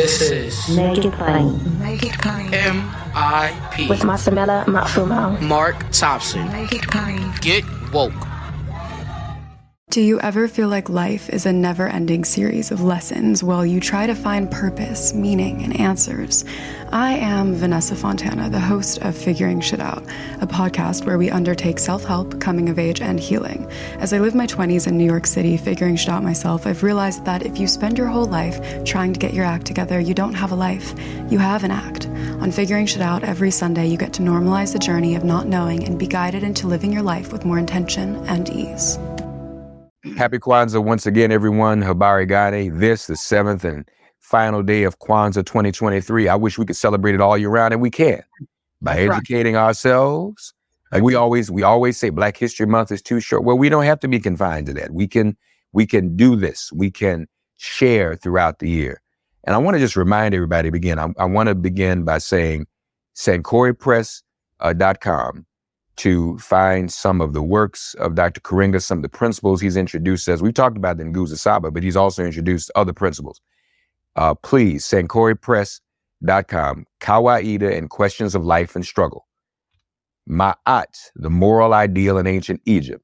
This is Make it plain. Make it plain. MIP With Masamela Matfumo. Mark Thompson. Make it plain. Get woke. Do you ever feel like life is a never-ending series of lessons while you try to find purpose, meaning, and answers? I am Vanessa Fontana, the host of Figuring Shit Out, a podcast where we undertake self-help, coming of age, and healing. As I live my 20s in New York City figuring shit out myself, I've realized that if you spend your whole life trying to get your act together, you don't have a life. You have an act. On Figuring Shit Out, every Sunday, you get to normalize the journey of not knowing and be guided into living your life with more intention and ease. Happy Kwanzaa once again, everyone. Habari, Gani. This, the seventh and final day of Kwanzaa 2023. I wish we could celebrate it all year round, and we can by educating ourselves. Like we always say, Black History Month is too short. Well, we don't have to be confined to that. We can do this. We can share throughout the year. And I want to just remind everybody I want to begin by saying sancoripress.com to find some of the works of Dr. Karenga, some of the principles he's introduced us. We've talked about the Nguzo Saba, but he's also introduced other principles. Please, sancoripress.com, Kawaida and Questions of Life and Struggle. Ma'at, the moral ideal in ancient Egypt.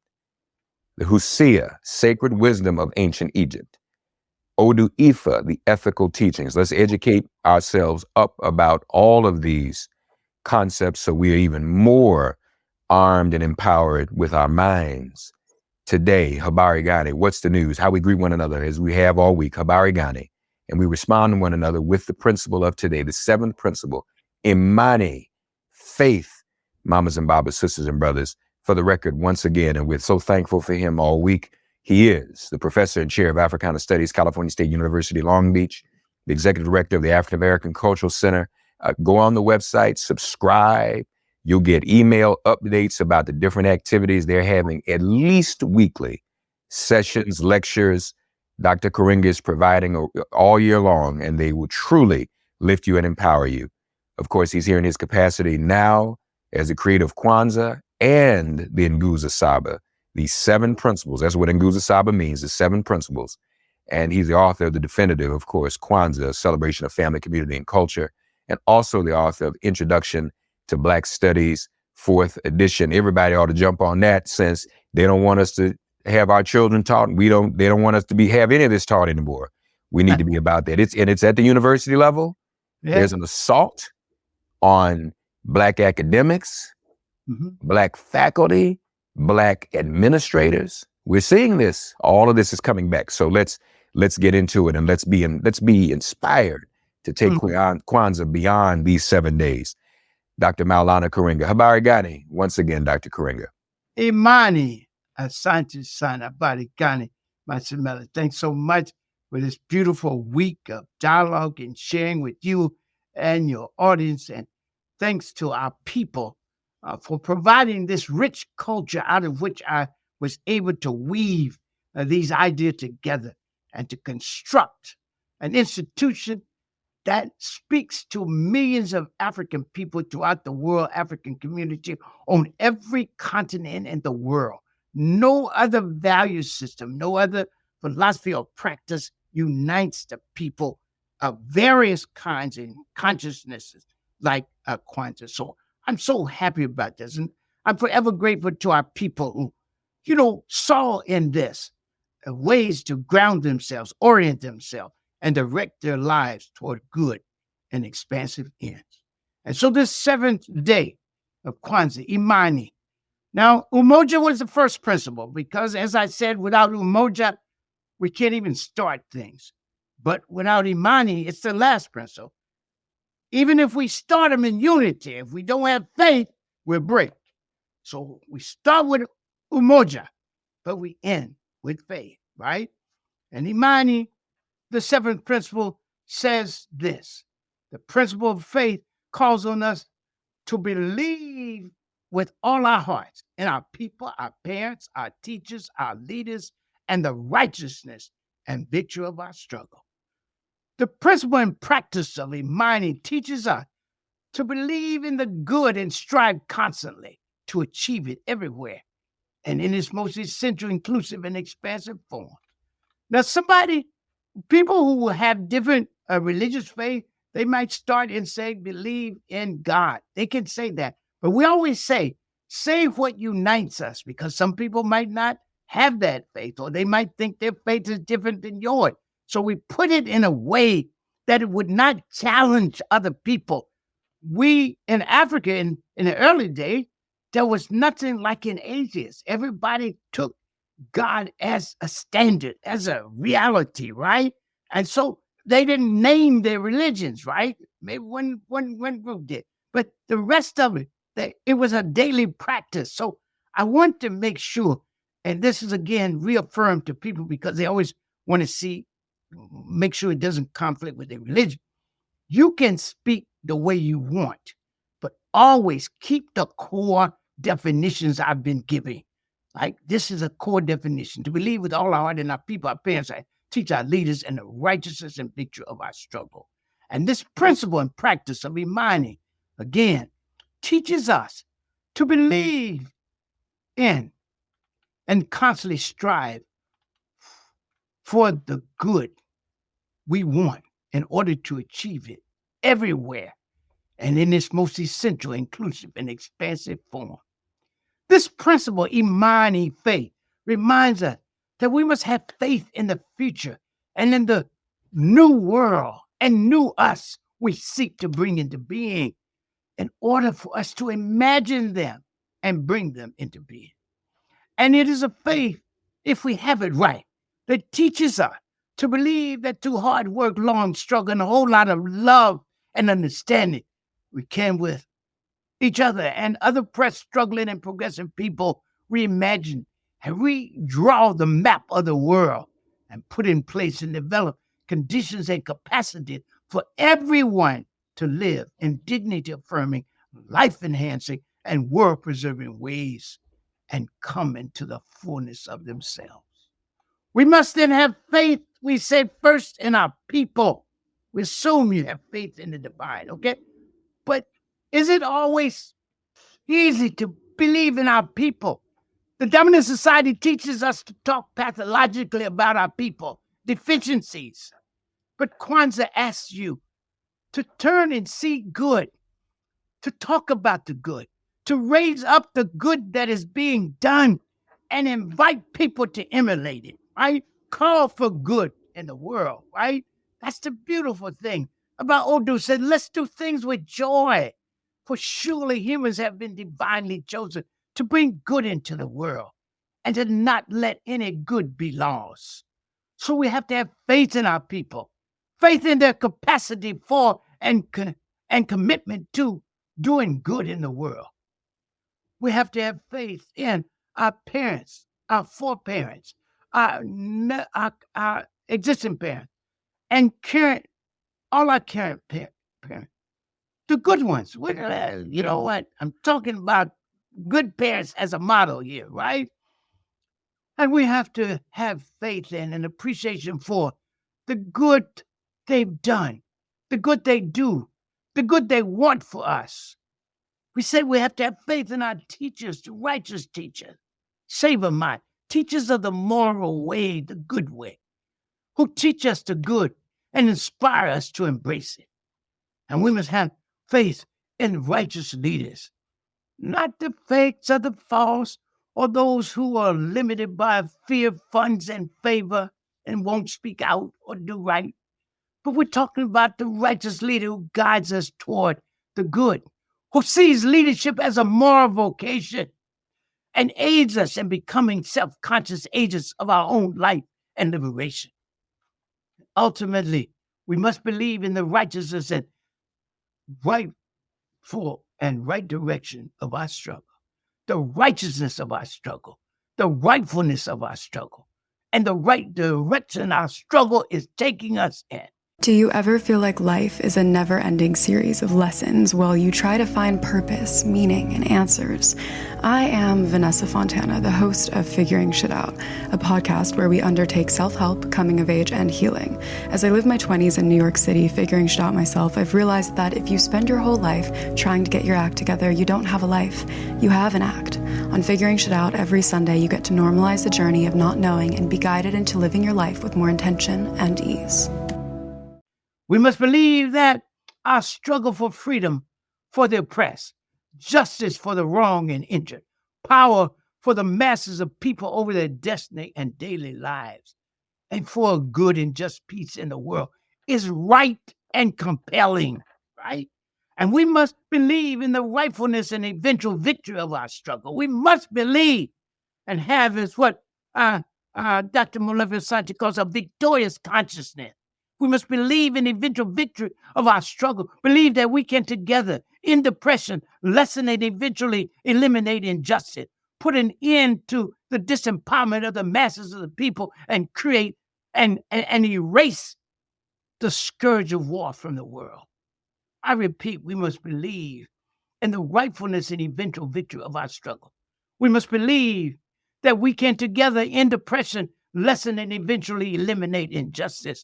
The Husia, sacred wisdom of ancient Egypt. Odu Ifa, the ethical teachings. Let's educate ourselves up about all of these concepts so we are even more armed and empowered with our minds. Today, Habari Gani, what's the news? How we greet one another as we have all week, Habari Gani. And we respond to one another with the principle of today, the seventh principle, Imani, faith, mamas and babas, sisters and brothers. For the record, once again, and we're so thankful for him all week, he is the professor and chair of Africana Studies, California State University, Long Beach, the executive director of the African American Cultural Center. Go on the website, subscribe. You'll get email updates about the different activities they're having at least weekly, sessions, lectures. Dr. Karenga is providing all year long, and they will truly lift you and empower you. Of course, he's here in his capacity now as the creator of Kwanzaa and the Nguzo Saba, the seven principles. That's what Nguzo Saba means, the seven principles. And he's the author of the definitive, of course, Kwanzaa, a celebration of family, community, and culture, and also the author of Introduction to Black Studies, 4th edition. Everybody ought to jump on that since they don't want us to have our children taught. They don't want us to have any of this taught anymore. We need to be about that. It's at the university level. Yeah. There's an assault on Black academics, Black faculty, Black administrators. We're seeing this. All of this is coming back. So let's get into it and let's be inspired to take Kwanzaa beyond these 7 days. Dr. Maulana Karenga. Habari Gani, once again, Dr. Karenga. Imani, Asante Sana, Habari Gani, Masamela. Thanks so much for this beautiful week of dialogue and sharing with you and your audience. And thanks to our people for providing this rich culture out of which I was able to weave these ideas together and to construct an institution that speaks to millions of African people throughout the world, African community on every continent in the world. No other value system, no other philosophy or practice unites the people of various kinds and consciousnesses like Kwanzaa. So I'm so happy about this. And I'm forever grateful to our people who, saw in this ways to ground themselves, orient themselves, and direct their lives toward good and expansive ends. And so this 7th day of Kwanzaa, Imani. Now, Umoja was the first principle because, as I said, without Umoja, we can't even start things. But without Imani, it's the last principle. Even if we start them in unity, if we don't have faith, we'll break. So we start with Umoja, but we end with faith, right? And Imani, the 7th principle, says this. The principle of faith calls on us to believe with all our hearts in our people, our parents, our teachers, our leaders, and the righteousness and victory of our struggle. The principle and practice of Imani teaches us to believe in the good and strive constantly to achieve it everywhere and in its most essential, inclusive, and expansive form. Now, somebody people who have different religious faith, they might start and say, believe in God. They can say that. But we always say what unites us, because some people might not have that faith, or they might think their faith is different than yours. So we put it in a way that it would not challenge other people. We in Africa, in the early days, there was nothing like an atheist. Everybody took God as a standard, as a reality, right? And so they didn't name their religions, right? Maybe one group did, but the rest of it, it was a daily practice. So I want to make sure, and this is again reaffirmed to people because they always want to make sure it doesn't conflict with their religion. You can speak the way you want, but always keep the core definitions I've been giving. Like, this is a core definition: to believe with all our heart in our people, our parents, our teach our leaders, and the righteousness and victory of our struggle. And this principle and practice of Imani, again, teaches us to believe in and constantly strive for the good we want in order to achieve it everywhere and in its most essential, inclusive, and expansive form. This principle, Imani, faith, reminds us that we must have faith in the future and in the new world and new us we seek to bring into being in order for us to imagine them and bring them into being. And it is a faith, if we have it right, that teaches us to believe that through hard work, long struggle, and a whole lot of love and understanding, we can, with each other and other pressed, struggling, and progressive people, reimagine and redraw the map of the world and put in place and develop conditions and capacity for everyone to live in dignity-affirming, life-enhancing, and world-preserving ways and come into the fullness of themselves. We must then have faith, we said, first in our people. We assume you have faith in the divine, okay? But is it always easy to believe in our people? The dominant society teaches us to talk pathologically about our people, deficiencies. But Kwanzaa asks you to turn and see good, to talk about the good, to raise up the good that is being done and invite people to emulate it, right? Call for good in the world, right? That's the beautiful thing about Odu said, let's do things with joy, for surely humans have been divinely chosen to bring good into the world and to not let any good be lost. So we have to have faith in our people, faith in their capacity for and commitment to doing good in the world. We have to have faith in our parents, our foreparents, our existing parents, and all our current parents, the good ones. You know what? I'm talking about good parents as a model here, right? And we have to have faith in and appreciation for the good they've done, the good they do, the good they want for us. We say we have to have faith in our teachers, the righteous teachers, Saba, teachers of the moral way, the good way, who teach us the good and inspire us to embrace it. And we must have faith in righteous leaders, not the fakes or the false, or those who are limited by fear, funds, and favor and won't speak out or do right. But we're talking about the righteous leader who guides us toward the good, who sees leadership as a moral vocation and aids us in becoming self-conscious agents of our own life and liberation. Ultimately, we must believe in the righteousness and rightful and right direction of our struggle, the righteousness of our struggle, the rightfulness of our struggle, and the right direction our struggle is taking us in. Do you ever feel like life is a never-ending series of lessons while you try to find purpose, meaning, and answers? I am Vanessa Fontana, the host of Figuring Shit Out, a podcast where we undertake self-help, coming of age, and healing. As I live my 20s in New York City figuring shit out myself, I've realized that if you spend your whole life trying to get your act together, you don't have a life. You have an act. On Figuring Shit Out, every Sunday you get to normalize the journey of not knowing and be guided into living your life with more intention and ease. We must believe that our struggle for freedom for the oppressed, justice for the wronged and injured, power for the masses of people over their destiny and daily lives, and for a good and just peace in the world is right and compelling, right? And we must believe in the rightfulness and eventual victory of our struggle. We must believe and have is what Dr. Maulana calls a victorious consciousness. We must believe in the eventual victory of our struggle, believe that we can together end oppression, lessen and eventually eliminate injustice, put an end to the disempowerment of the masses of the people, and create and erase the scourge of war from the world. I repeat, we must believe in the rightfulness and eventual victory of our struggle. We must believe that we can together end oppression, lessen and eventually eliminate injustice,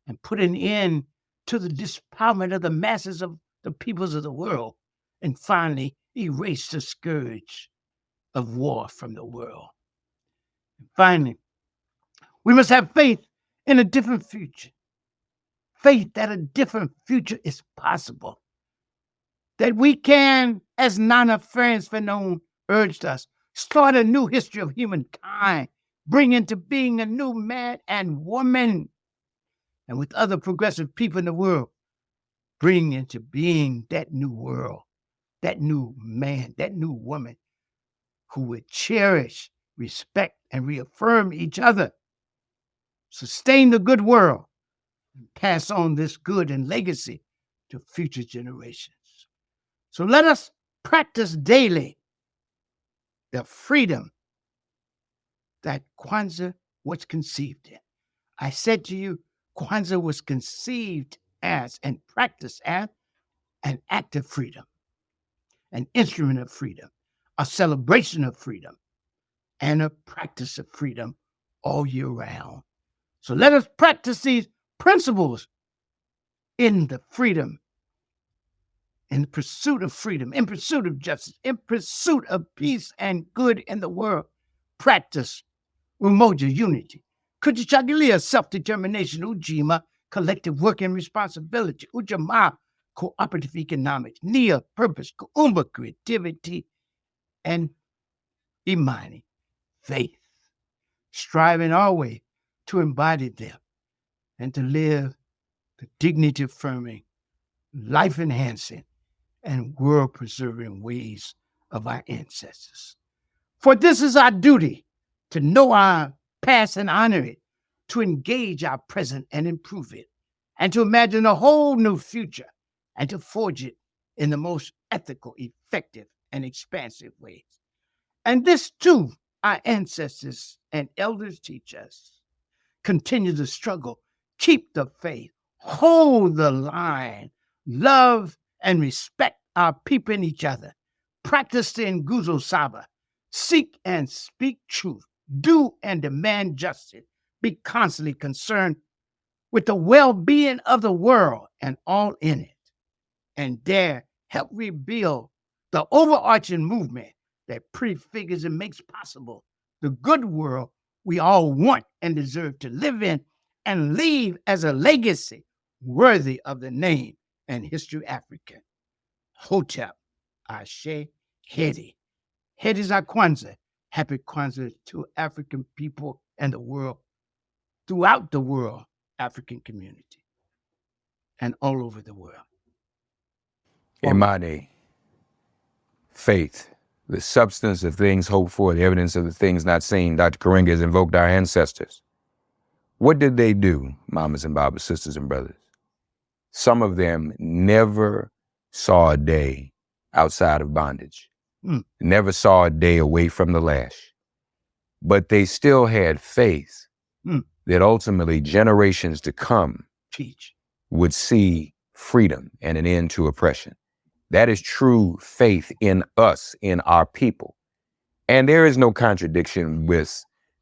and put an end to the disempowerment of the masses of the peoples of the world, and finally erase the scourge of war from the world. And finally, we must have faith in a different future. Faith that a different future is possible. That we can, as Nana Franz Fanon urged us, start a new history of humankind, bring into being a new man and woman, and with other progressive people in the world, bring into being that new world, that new man, that new woman who would cherish, respect, and reaffirm each other, sustain the good world, and pass on this good and legacy to future generations. So let us practice daily the freedom that Kwanzaa was conceived in. I said to you, Kwanzaa was conceived as and practiced as an act of freedom, an instrument of freedom, a celebration of freedom, and a practice of freedom all year round. So let us practice these principles in the freedom, in the pursuit of freedom, in pursuit of justice, in pursuit of peace and good in the world. Practice umoja, unity. Kujichagulia, self-determination. Ujima, collective work and responsibility. Ujamaa, cooperative economics. Nia, purpose. Kuumba, creativity. And Imani, faith. Striving always to embody them and to live the dignity-affirming, life-enhancing, and world-preserving ways of our ancestors. For this is our duty, to know our past and honor it, to engage our present and improve it, and to imagine a whole new future, and to forge it in the most ethical, effective, and expansive ways. And this, too, our ancestors and elders teach us. Continue the struggle, keep the faith, hold the line, love and respect our people and each other, practice the Nguzo Saba, seek and speak truth, do and demand justice, be constantly concerned with the well-being of the world and all in it, and dare help rebuild the overarching movement that prefigures and makes possible the good world we all want and deserve to live in and leave as a legacy worthy of the name and history African. Hotep, Ashe, Hedi. Hedi is our Kwanzaa. Happy Kwanzaa to African people and the world, throughout the world, African community, and all over the world. Imani, faith, the substance of things hoped for, the evidence of the things not seen. Dr. Karenga has invoked our ancestors. What did they do, mamas and babas, sisters and brothers? Some of them never saw a day outside of bondage, never saw a day away from the lash, but they still had faith that ultimately generations to come would see freedom and an end to oppression. That is true faith in us, in our people. And there is no contradiction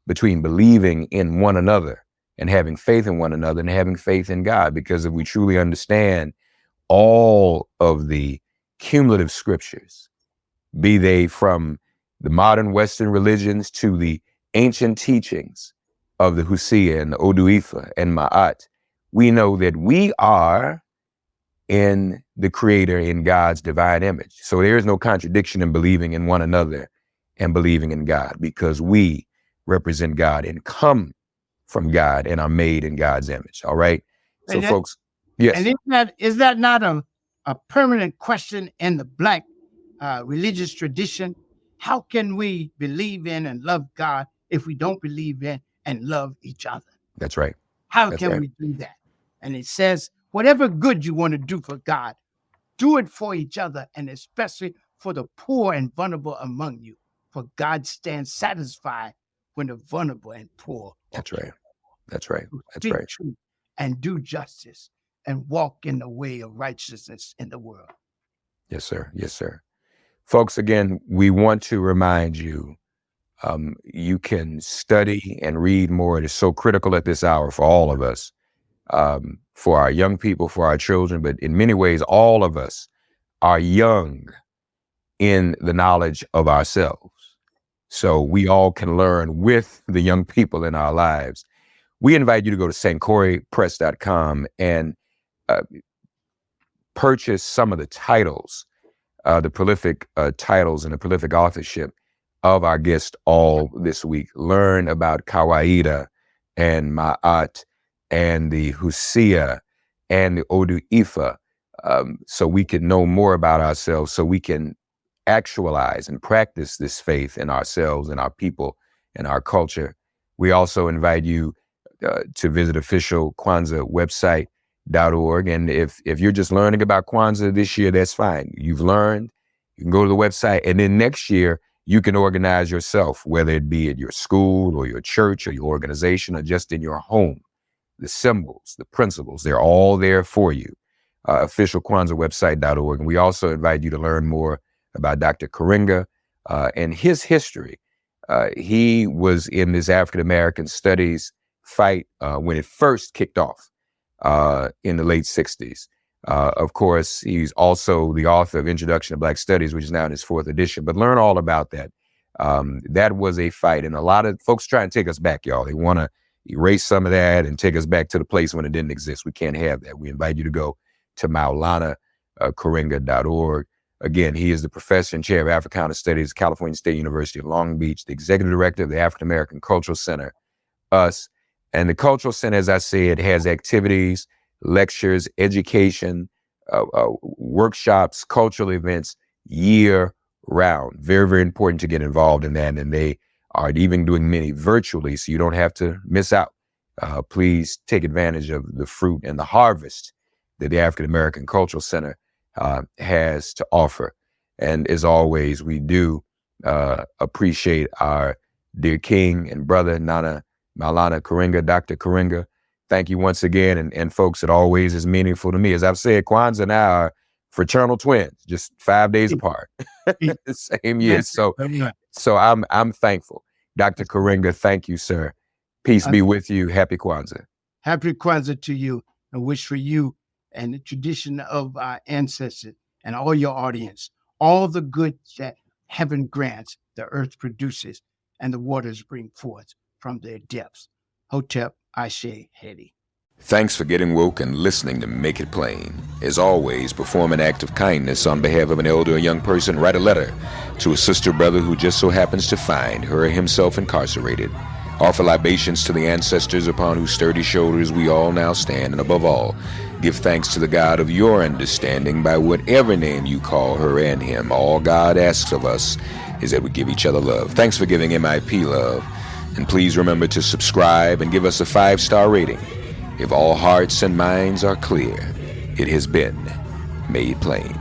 between believing in one another and having faith in one another and having faith in God, because if we truly understand all of the cumulative scriptures, be they from the modern Western religions to the ancient teachings of the Husia and the Oduifa and Ma'at, we know that we are in the Creator, in God's divine image. So there is no contradiction in believing in one another and believing in God, because we represent God and come from God and are made in God's image. All right. So folks, yes. And is that not a permanent question in the Black religious tradition? How can we believe in and love God if we don't believe in and love each other? That's right. How can we do that? And it says, whatever good you want to do for God, do it for each other, and especially for the poor and vulnerable among you. For God stands satisfied when the vulnerable and poor. That's right. That's right. That's speak right. truth and do justice and walk in the way of righteousness in the world. Yes, sir. Yes, sir. Folks, again, we want to remind you, you can study and read more. It is so critical at this hour for all of us, for our young people, for our children, but in many ways, all of us are young in the knowledge of ourselves. So we all can learn with the young people in our lives. We invite you to go to stcoreypress.com and purchase some of the titles, the prolific titles and the prolific authorship of our guest all this week. Learn about Kawaida and Ma'at and the Husia and the Odu Ifa, so we can know more about ourselves, so we can actualize and practice this faith in ourselves and our people and our culture. We also invite you to visit official Kwanzaa website.org. And if you're just learning about Kwanzaa this year, that's fine. You've learned, you can go to the website, and then next year you can organize yourself, whether it be at your school or your church or your organization or just in your home. The symbols, the principles, they're all there for you. Official Kwanzaa website.org. And we also invite you to learn more about Dr. Karenga and his history. He was in this African-American studies fight when it first kicked off in the late 60s. Of course, he's also the author of Introduction to Black Studies, which is now in its 4th edition. But learn all about that. That was a fight. And a lot of folks try and take us back, y'all. They want to erase some of that and take us back to the place when it didn't exist. We can't have that. We invite you to go to Maulana, Karenga.org. Again, he is the professor and chair of Africana Studies, California State University of Long Beach, the executive director of the African American Cultural Center, US. And the Cultural Center, as I said, has activities, lectures, education, workshops, cultural events year round. Very, very important to get involved in that. And they are even doing many virtually, so you don't have to miss out. Please take advantage of the fruit and the harvest that the African American Cultural Center has to offer. And as always, we do appreciate our dear king and brother, Nana Maulana Karenga, Dr. Karenga. Thank you once again. And folks, it always is meaningful to me. As I've said, Kwanzaa and I are fraternal twins, just 5 days apart, same year. So I'm thankful. Dr. Karenga, thank you, sir. Peace be with you. Happy Kwanzaa. Happy Kwanzaa to you. I wish for you and the tradition of our ancestors and all your audience, all the good that heaven grants, the earth produces, and the waters bring forth from their depths. Hotep, Ashe, Hedi. Thanks for getting woke and listening to Make It Plain. As always, perform an act of kindness on behalf of an elder or young person. Write a letter to a sister or brother who just so happens to find her or himself incarcerated. Offer libations to the ancestors upon whose sturdy shoulders we all now stand. And above all, give thanks to the God of your understanding by whatever name you call her and him. All God asks of us is that we give each other love. Thanks for giving MIP love. And please remember to subscribe and give us a 5-star rating. If all hearts and minds are clear, it has been made plain.